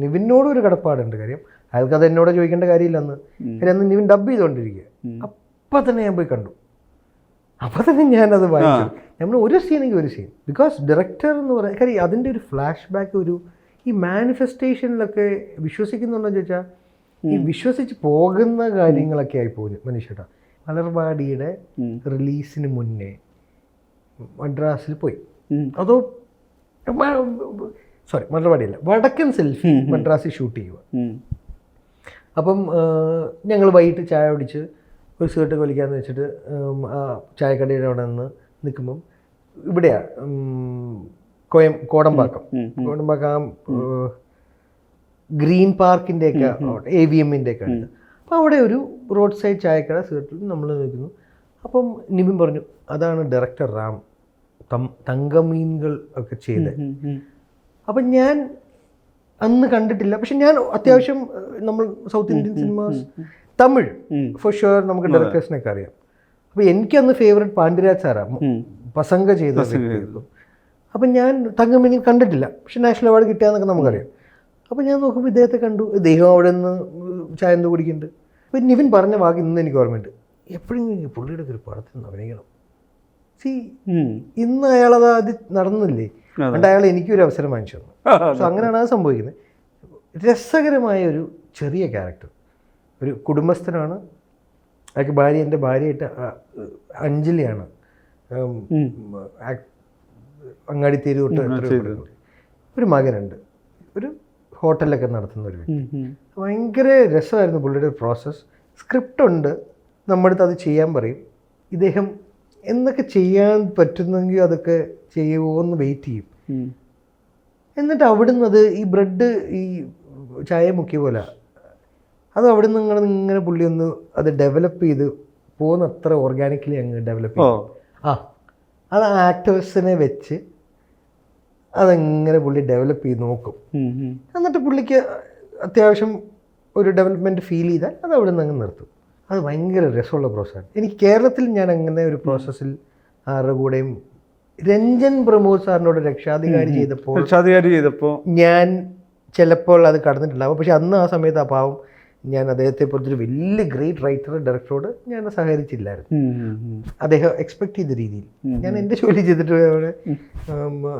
A: നിവിനോടും ഒരു കടപ്പാടുണ്ട്. കാര്യം അയാൾക്ക് അത് എന്നോട് ചോദിക്കേണ്ട കാര്യമില്ല. അന്ന് നിവിൻ ഡബ് ചെയ്തുകൊണ്ടിരിക്കുക. അപ്പം തന്നെ ഞാൻ പോയി കണ്ടു. അപ്പോൾ തന്നെ ഞാനത് വായിച്ചു. നമ്മൾ ഒരു സീനെങ്കിൽ ഒരു സീൻ, ബിക്കോസ് ഡയറക്ടർ എന്ന് പറയാൻ കാര്യം അതിൻ്റെ ഒരു ഫ്ലാഷ് ബാക്ക്, ഒരു ഈ മാനിഫെസ്റ്റേഷനിലൊക്കെ വിശ്വസിക്കുന്നുണ്ടോ ചോദിച്ചാൽ ഈ വിശ്വസിച്ച് പോകുന്ന കാര്യങ്ങളൊക്കെ ആയിപ്പോയി മനുഷ്യട്ടാ. മലർവാടിയുടെ റിലീസിന് മുന്നേ മദ്രാസിൽ പോയി. അതോ സോറി മലർവാടിയല്ല, വടക്കൻ സെൽഫി മദ്രാസിൽ ഷൂട്ട് ചെയ്യുക. അപ്പം ഞങ്ങൾ വൈകിട്ട് ചായ കുടിച്ച് ഒരു സിഗരറ്റ് വലിക്കാമെന്ന് വെച്ചിട്ട് ചായക്കടയുടെ അവിടെ നിന്ന് നിൽക്കുമ്പം ഇവിടെയാണ് കോടമ്പാക്കം ഗ്രീൻ പാർക്കിൻ്റെയൊക്കെ AVMൻ്റെയൊക്കെ അടുത്ത്. അപ്പോൾ അവിടെ ഒരു റോഡ് സൈഡ് ചായക്കട, സിഗരറ്റിൽ നമ്മൾ നിൽക്കുന്നു. അപ്പം നിവിൻ പറഞ്ഞു, അതാണ് ഡയറക്ടർ റാം, തങ്കമീനുകൾ ഒക്കെ ചെയ്ത്. അപ്പം ഞാൻ അന്ന് കണ്ടിട്ടില്ല, പക്ഷെ ഞാൻ അത്യാവശ്യം നമ്മൾ south Indian cinemas Tamil for sure നമുക്ക് ഡയറക്ടേഴ്സിനൊക്കെ അറിയാം. അപ്പോൾ എനിക്കന്ന് ഫേവറേറ്റ് പാണ്ഡ്യരാജ് സാറാണ്, പസംഗ ചെയ്ത. അപ്പം ഞാൻ തങ്കമീനിൽ കണ്ടിട്ടില്ല, പക്ഷെ നാഷണൽ അവാർഡ് കിട്ടിയാന്നൊക്കെ നമുക്കറിയാം. അപ്പോൾ ഞാൻ നോക്കുമ്പോൾ ഇദ്ദേഹത്തെ കണ്ടു, ഇദ്ദേഹം അവിടെ നിന്ന് ചായ എന്തോ കുടിക്കുന്നുണ്ട്. അപ്പോൾ നിവിൻ പറഞ്ഞ വാക്ക് ഇന്ന് എനിക്ക് ഓർമ്മയുണ്ട്, എപ്പോഴെങ്കിലും പുള്ളിയുടെ ഒരു പടത്തിൽ നിന്ന് അഭിനയിക്കണം. ഇന്ന് അയാളത് അത് നടന്നില്ലേ, അതുകൊണ്ട് അയാൾ എനിക്കൊരു അവസരം വാങ്ങിച്ചു തന്നു. സോ അങ്ങനെയാണ് അത് സംഭവിക്കുന്നത്. രസകരമായ ഒരു ചെറിയ ക്യാരക്ടർ, ഒരു കുടുംബസ്ഥനാണ്. അയാൾക്ക് എൻ്റെ ഭാര്യയായിട്ട് അഞ്ജലിയാണ്, അങ്ങാടിത്തേരി തൊട്ട് ഒരു മകനുണ്ട്, ഒരു ഹോട്ടലൊക്കെ നടത്തുന്ന ഒരു വ്യക്തി. ഭയങ്കര രസമായിരുന്നു പുള്ളിയുടെ പ്രോസസ്സ്. സ്ക്രിപ്റ്റ് ഉണ്ട്, നമ്മുടെ അടുത്ത് അത് ചെയ്യാൻ പറയും. ഇദ്ദേഹം എന്തൊക്കെ ചെയ്യാൻ പറ്റുന്നെങ്കിൽ അതൊക്കെ ചെയ്യുമോ എന്ന് വെയിറ്റ് ചെയ്യും. എന്നിട്ട് അവിടുന്ന് അത് ഈ ബ്രെഡ് ഈ ചായ മുക്കിയ പോലെ അത് അവിടെ നിന്ന് ഇങ്ങനെ പുള്ളി ഒന്ന് അത് ഡെവലപ്പ് ചെയ്ത് പോകുന്നത്ര ഓർഗാനിക്കലി അങ്ങ് ഡെവലപ്പ് ചെയ്യും. അത് ആക്ടേഴ്സിനെ വെച്ച് അതെങ്ങനെ പുള്ളി ഡെവലപ്പ് ചെയ്ത് നോക്കും. എന്നിട്ട് പുള്ളിക്ക് അത്യാവശ്യം ഒരു ഡെവലപ്മെൻറ്റ് ഫീൽ ചെയ്താൽ അത് അവിടെ നിന്ന് അങ്ങ് നിർത്തും. അത് ഭയങ്കര രസമുള്ള പ്രോസസ്സാണ്. എനിക്ക് കേരളത്തിൽ ഞാൻ അങ്ങനെ ഒരു പ്രോസസ്സിൽ ആരുടെ കൂടെയും രഞ്ജൻ പ്രമോദ് സാറിനോട് രക്ഷാധികാരി ചെയ്തപ്പോൾ ഞാൻ ചിലപ്പോൾ അത് കടന്നിട്ടുണ്ടാകും. പക്ഷെ അന്ന് ആ സമയത്ത് ആ പാവം ഞാൻ അദ്ദേഹത്തെ പോലത്തൊരു വലിയ ഗ്രേറ്റ് റൈറ്റർ ഡയറക്ടറോട് ഞാൻ സഹകരിച്ചില്ലായിരുന്നു. അദ്ദേഹം എക്സ്പെക്ട് ചെയ്ത രീതിയിൽ ഞാൻ എൻ്റെ ജോലി ചെയ്തിട്ട്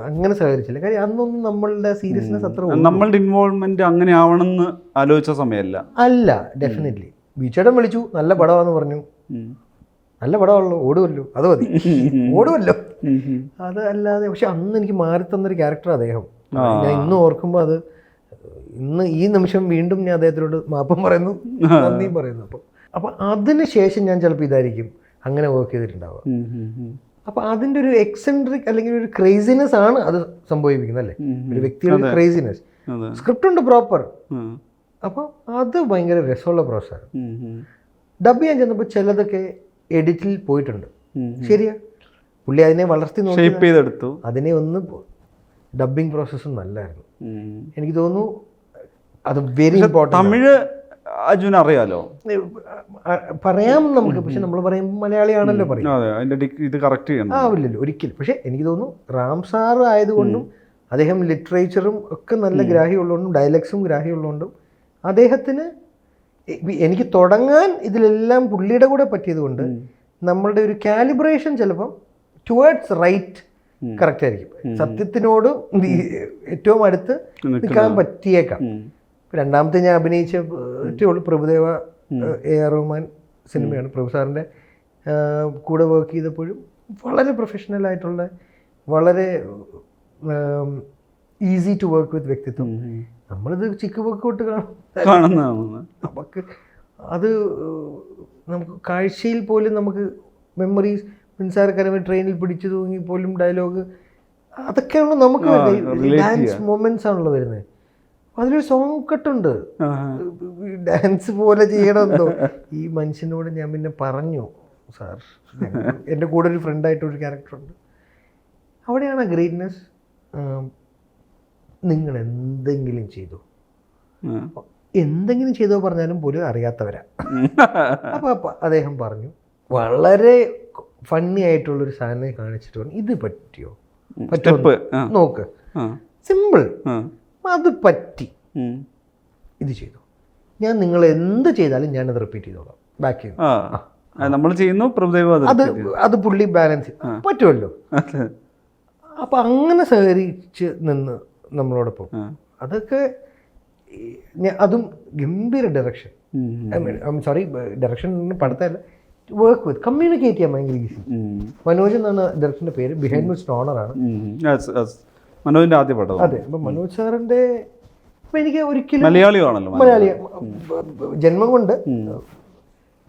A: അങ്ങനെ സഹകരിച്ചില്ല. കാര്യം അന്നൊന്നും നമ്മളുടെ സീരിയസ്നെസ് അത്ര
B: നമ്മളുടെ ഇൻവോൾവ്മെന്റ് അങ്ങനെ ആവണമെന്ന് ആലോചിച്ച സമയമല്ല.
A: അല്ല, ഡെഫിനറ്റ്ലി ബീച്ചേട്ടൻ വിളിച്ചു, നല്ല പടമാണെന്ന് പറഞ്ഞു. നല്ല പടമാണല്ലോ, ഓടുമല്ലോ, അത് മതി, ഓടുമല്ലോ. അത് അല്ലാതെ പക്ഷെ അന്ന് എനിക്ക് മാറി തന്നൊരു ക്യാരക്ടർ അദ്ദേഹം. ഞാൻ ഇന്ന് ഓർക്കുമ്പോൾ അത് ഇന്ന് ഈ നിമിഷം വീണ്ടും ഞാൻ അദ്ദേഹത്തിനോട് മാപ്പം പറയുന്നു, നന്ദിയും പറയുന്നു. അപ്പോൾ അതിന് ശേഷം ഞാൻ ചിലപ്പോൾ ഇതായിരിക്കും അങ്ങനെ വർക്ക് ചെയ്തിട്ടുണ്ടാവുക. അപ്പോൾ അതിൻ്റെ ഒരു എക്സെൻട്രിക് അല്ലെങ്കിൽ ഒരു ക്രേസിനെസ് ആണ് അത് സംഭവിപ്പിക്കുന്നത് അല്ലേ, ഒരു വ്യക്തിയുടെ ഒരു ക്രേസിനെസ്. സ്ക്രിപ്റ്റ് ഉണ്ട് പ്രോപ്പർ. അപ്പോൾ അത് ഭയങ്കര രസമുള്ള പ്രോസസ്സാണ്. ഡബ് ചെയ്യാൻ ചെന്നപ്പോൾ ചിലതൊക്കെ എഡിറ്റിൽ പോയിട്ടുണ്ട്, ശരിയാ. പുള്ളി അതിനെ വളർത്തി നോക്കി അതിനെ ഒന്ന് ഡബിങ് പ്രോസസ്സും നല്ലായിരുന്നു. എനിക്ക് തോന്നുന്നു അത് വെരി ഇമ്പോർട്ടൻ്റ്.
B: തമിഴ് അജുവിനെ അറിയാലോ,
A: പറയാം നമുക്ക്, പക്ഷെ നമ്മൾ പറയും മലയാളിയാണല്ലോ പറയും.
B: അതെ, അതിന്റെ ഇത് കറക്റ്റ് ചെയ്യണം.
A: ആവില്ലല്ലോ ഒരിക്കലും. പക്ഷെ എനിക്ക് തോന്നുന്നു റാം സാർ ആയതുകൊണ്ടും അദ്ദേഹം ലിറ്ററേച്ചറും ഒക്കെ നല്ല ഗ്രാഹ്യമുള്ളതുകൊണ്ടും ഡയലക്ട്സും ഗ്രാഹ്യമുള്ളതുകൊണ്ടും അദ്ദേഹത്തിന് എനിക്ക് തുടങ്ങാൻ ഇതിലെല്ലാം പുള്ളിയുടെ കൂടെ പറ്റിയതുകൊണ്ട് നമ്മളുടെ ഒരു കാലിബ്രേഷൻ ചിലപ്പം ടുവേർഡ്സ് റൈറ്റ് കറക്റ്റ് ആയിരിക്കും. സത്യത്തിനോട് ഏറ്റവും അടുത്ത് നിൽക്കാൻ പറ്റിയേക്കാം. രണ്ടാമത്തെ ഞാൻ അഭിനയിച്ച പ്രഭുദേവ AR റഹ്മാൻ സിനിമയാണ്. പ്രഭു സാറിൻ്റെ കൂടെ വർക്ക് ചെയ്തപ്പോഴും വളരെ പ്രൊഫഷണൽ ആയിട്ടുള്ള, വളരെ ഈസി ടു വർക്ക് വിത്ത് വ്യക്തിത്വം. നമ്മളിത് ചിക്ക് പൊക്കോട്ട് കാണുന്നതാണ്. നമുക്ക് അത് നമുക്ക് കാഴ്ചയിൽ പോലും നമുക്ക് മെമ്മറീസ്, മിൻസാരക്കരമ ട്രെയിനിൽ പിടിച്ചു തൂങ്ങി പോലും ഡയലോഗ് അതൊക്കെയാണല്ലോ നമുക്ക് ഡാൻസ് മൊമെന്റ്സ് ആണല്ലോ വരുന്നത്. അതിലൊരു സോങ് കട്ടുണ്ട്, ഡാൻസ് പോലെ ചെയ്യണമെന്നോ. ഈ മനുഷ്യനോട് ഞാൻ പിന്നെ പറഞ്ഞു, സാർ എൻ്റെ കൂടെ ഒരു ഫ്രണ്ടായിട്ടൊരു ക്യാരക്ടറുണ്ട്, അവിടെയാണ് ഗ്രേറ്റ്നെസ്. നിങ്ങൾ എന്തെങ്കിലും ചെയ്തു, എന്തെങ്കിലും ചെയ്തോ പറഞ്ഞാലും പോലും അറിയാത്തവരാ. അപ്പോൾ അദ്ദേഹം പറഞ്ഞു, വളരെ ഫണ്ണി ആയിട്ടുള്ളൊരു സാധനം കാണിച്ചിട്ട് പറഞ്ഞു, ഇത് പറ്റിയോ, പറ്റുമോ നോക്ക്, സിമ്പിൾ, അത് പറ്റി, ഇത് ചെയ്തു, ഞാൻ നിങ്ങൾ എന്ത് ചെയ്താലും ഞാനത് റിപ്പീറ്റ് ചെയ്തോളാം, ബാക്കി
B: നമ്മൾ ചെയ്യുന്നു.
A: അത് പുള്ളി ബാലൻസ് പറ്റുമല്ലോ. അപ്പം അങ്ങനെ സഹകരിച്ച് നിന്ന് നമ്മളോടൊപ്പം, അതൊക്കെ അതും ഗംഭീര ഡയറക്ഷൻ. സോറി, ഡയറക്ഷൻ പടത്തല്ല, വർക്ക് വിത്ത് കമ്മ്യൂണിക്കേറ്റ് ചെയ്യാൻ ഭയങ്കര ഈസി. മനോജ് എന്നാണ് ഡയറക്ടറിന്റെ പേര്, ബിഹൈൻഡ് മൈ സ്റ്റോണറാണ്
B: മനോജിന്റെ ആദ്യ പടം.
A: അതെ. അപ്പം മനോജ് സാറിന്റെ അപ്പം എനിക്ക് ഒരിക്കലും
B: മലയാളി
A: ജന്മം കൊണ്ട്.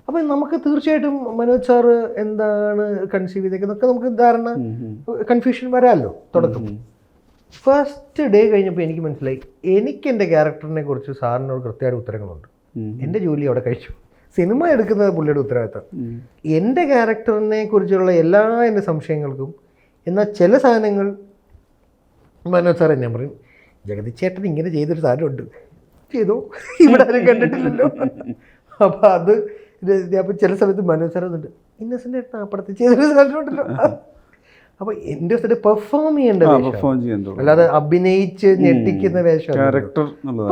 A: അപ്പം നമുക്ക് തീർച്ചയായിട്ടും മനോജ് സാറ് എന്താണ് കൺസീവ് ചെയ്തേക്കുന്നതൊക്കെ നമുക്ക് ധാരണ, കൺഫ്യൂഷൻ വരാമല്ലോ തുടക്കം. ഫസ്റ്റ് ഡേ കഴിഞ്ഞപ്പോൾ എനിക്ക് മനസ്സിലായി, എനിക്ക് എൻ്റെ ക്യാരക്ടറിനെ കുറിച്ച് സാറിനോട് കൃത്യമായിട്ട് ഉത്തരങ്ങളുണ്ട്. എൻ്റെ ജോലി അവിടെ കഴിച്ചു. സിനിമ എടുക്കുന്നത് പുള്ളിയുടെ ഉത്തരവാദിത്തം. എൻ്റെ ക്യാരക്ടറിനെ കുറിച്ചുള്ള എല്ലാ എൻ്റെ സംശയങ്ങൾക്കും എന്നാൽ ചില സാധനങ്ങൾ മനോജ് സാർ ഞാൻ പറയും, ജഗതി ചേട്ടൻ ഇങ്ങനെ ചെയ്തൊരു സാധനമുണ്ട്, ചെയ്തോ, ഇവിടെ ആരും കണ്ടിട്ടില്ലല്ലോ. അപ്പം അത് അപ്പം ചില സമയത്ത് മനോജ് സാർ വന്നിട്ട്, ഇന്നസെൻ്റ് ഏട്ടൻ അപ്പുറത്ത് ചെയ്തൊരു സാധനമുണ്ടല്ലോ. അപ്പോൾ എൻ്റെ സ്ഥലത്ത് പെർഫോം ചെയ്യേണ്ട വേഷം, അല്ലാതെ അഭിനയിച്ച് ഞെട്ടിക്കുന്ന വേഷം,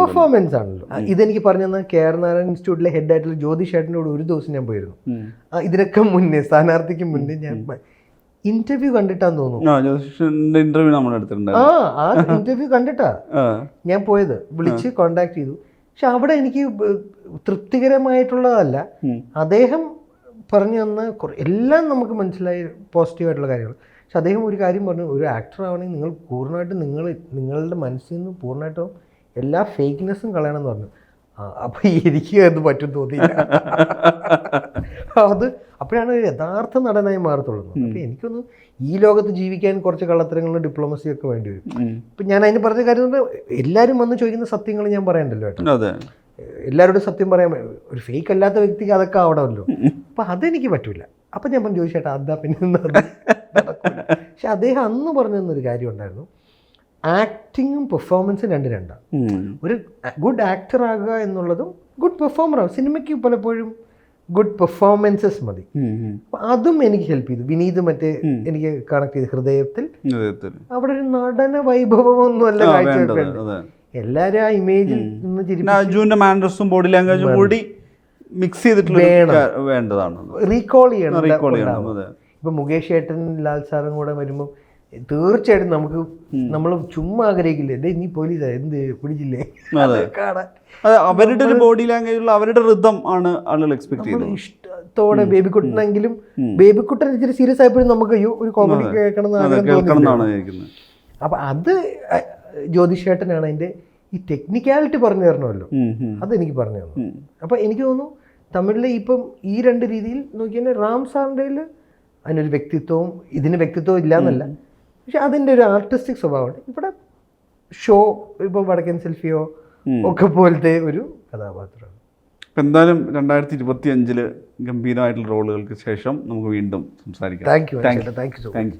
A: പെർഫോമൻസ് ആണല്ലോ. ഇതെനിക്ക് പറഞ്ഞു തന്ന KR നാരായണൻ ഇൻസ്റ്റിറ്റ്യൂട്ടിലെ ഹെഡായിട്ടുള്ള ജ്യോതിഷ് ചേട്ടൻ്റെ കൂടെ ഒരു ദിവസം ഞാൻ പോയിരുന്നു. ഇതിനൊക്കെ മുന്നേ, സ്ഥാനാർത്ഥിക്ക് മുന്നേ ഞാൻ ഇന്റർവ്യൂ കണ്ടിട്ടാന്ന് തോന്നുന്നു. ആ ഇന്റർവ്യൂ കണ്ടിട്ടാ ഞാൻ പോയത്, വിളിച്ച് കോണ്ടാക്ട് ചെയ്തു. പക്ഷെ അവിടെ എനിക്ക് തൃപ്തികരമായിട്ടുള്ളതല്ല. അദ്ദേഹം പറഞ്ഞു തന്ന എല്ലാം നമുക്ക് മനസ്സിലായി, പോസിറ്റീവായിട്ടുള്ള കാര്യങ്ങൾ. പക്ഷെ അദ്ദേഹം ഒരു കാര്യം പറഞ്ഞു, ഒരു ആക്ടർ ആവണമെങ്കിൽ നിങ്ങൾ പൂർണ്ണമായിട്ടും നിങ്ങളുടെ മനസ്സിൽ നിന്ന് പൂർണ്ണമായിട്ടും എല്ലാ ഫേക്ക്നെസ്സും കളയണമെന്ന് പറഞ്ഞു. അപ്പം എനിക്ക് അത് പറ്റും തോന്നിയില്ല. അത് അപ്പോഴാണ് ഒരു യഥാർത്ഥ നടനായി മാറത്തുള്ളൂ. അപ്പം എനിക്കൊന്ന് ഈ ലോകത്ത് ജീവിക്കാൻ കുറച്ച് കള്ളത്തരങ്ങളും ഡിപ്ലോമസിയും ഒക്കെ വേണ്ടി വരും. ഇപ്പം ഞാൻ അതിന് പറഞ്ഞ കാര്യം, എല്ലാവരും വന്ന് ചോദിക്കുന്ന സത്യങ്ങൾ ഞാൻ പറയണ്ടല്ലോ ഏട്ടാ. എല്ലാവരോടും സത്യം പറയാൻ, ഒരു ഫേക്ക് അല്ലാത്ത വ്യക്തിക്ക് അതൊക്കെ ആവണമല്ലോ. അപ്പം അതെനിക്ക് പറ്റൂല. അപ്പം ഞാൻ പറഞ്ഞു, ചോദിച്ചേട്ടാ അതാ പിന്നെ. പക്ഷെ അദ്ദേഹം അന്ന് പറഞ്ഞു തന്നൊരു കാര്യം ഉണ്ടായിരുന്നു, ആക്ടിങ്ങും പെർഫോമൻസും രണ്ടാണ്. ഒരു ഗുഡ് ആക്ടർ ആകുക എന്നുള്ളതും ഗുഡ് പെർഫോമർ ആകും. സിനിമയ്ക്ക് പലപ്പോഴും ഗുഡ് പെർഫോമൻസസ് മതി. അതും എനിക്ക് ഹെൽപ്പ് ചെയ്തു. വിനീത് മറ്റേ എനിക്ക് കണക്ട് ചെയ്ത് ഹൃദയത്തിൽ അവിടെ ഒരു നടന വൈഭവമൊന്നും അല്ല കാഴ്ചവെക്കേണ്ടത്. എല്ലാരും ആ ഇമേജിൽ നിന്ന്
B: മാനേഴ്സും ബോഡി ലാംഗ്വേജും കൂടി മിക്സ് ചെയ്തിട്ട് വേണ്ടതാണ്,
A: റീകോൾ ചെയ്യണം. ഇപ്പൊ മുകേഷ് ഏട്ടൻ ലാൽ സാറും കൂടെ വരുമ്പോൾ തീർച്ചയായിട്ടും നമുക്ക്, നമ്മൾ ചുമ്മാ ആഗ്രഹിക്കില്ലേ, നീ പോലീസാ എന്ത് പിടിച്ചില്ലേ കാണാൻ.
B: അവരുടെ ഒരു ബോഡി ലാംഗ്വേജുള്ള അവരുടെ റിതം ആണ് ആളുകൾ എക്സ്പെക്ട് ചെയ്യുന്നത്.
A: ഇഷ്ടത്തോടെ ബേബിക്കുട്ടനെങ്കിലും, ബേബിക്കുട്ടൻ ഇച്ചിരി സീരിയസ് ആയപ്പോഴും നമുക്ക് ഒരു കോമഡി കേൾക്കണം എന്ന്. അപ്പൊ അത് ജ്യോതിഷ് ഏട്ടനാണ് അതിന്റെ ഈ ടെക്നിക്കാലിറ്റി പറഞ്ഞു തരണമല്ലോ, അതെനിക്ക് പറഞ്ഞു തന്നു. അപ്പൊ എനിക്ക് തോന്നുന്നു തമിഴിലെ ഇപ്പം ഈ രണ്ട് രീതിയിൽ നോക്കിയാൽ റാം സാറിൻ്റെ അതിനൊരു വ്യക്തിത്വവും ഇതിന് വ്യക്തിത്വം ഇല്ല എന്നല്ല, പക്ഷെ അതിൻ്റെ ഒരു ആർട്ടിസ്റ്റിക് സ്വഭാവമുണ്ട്. ഇവിടെ ഷോ ഇപ്പോൾ വടക്കൻ സെൽഫിയോ ഒക്കെ പോലത്തെ ഒരു കഥാപാത്രമാണ്.
B: അപ്പം എന്തായാലും 2025 ഗംഭീരമായിട്ടുള്ള റോളുകൾക്ക് ശേഷം നമുക്ക് വീണ്ടും സംസാരിക്കാം.
A: Thank you so much.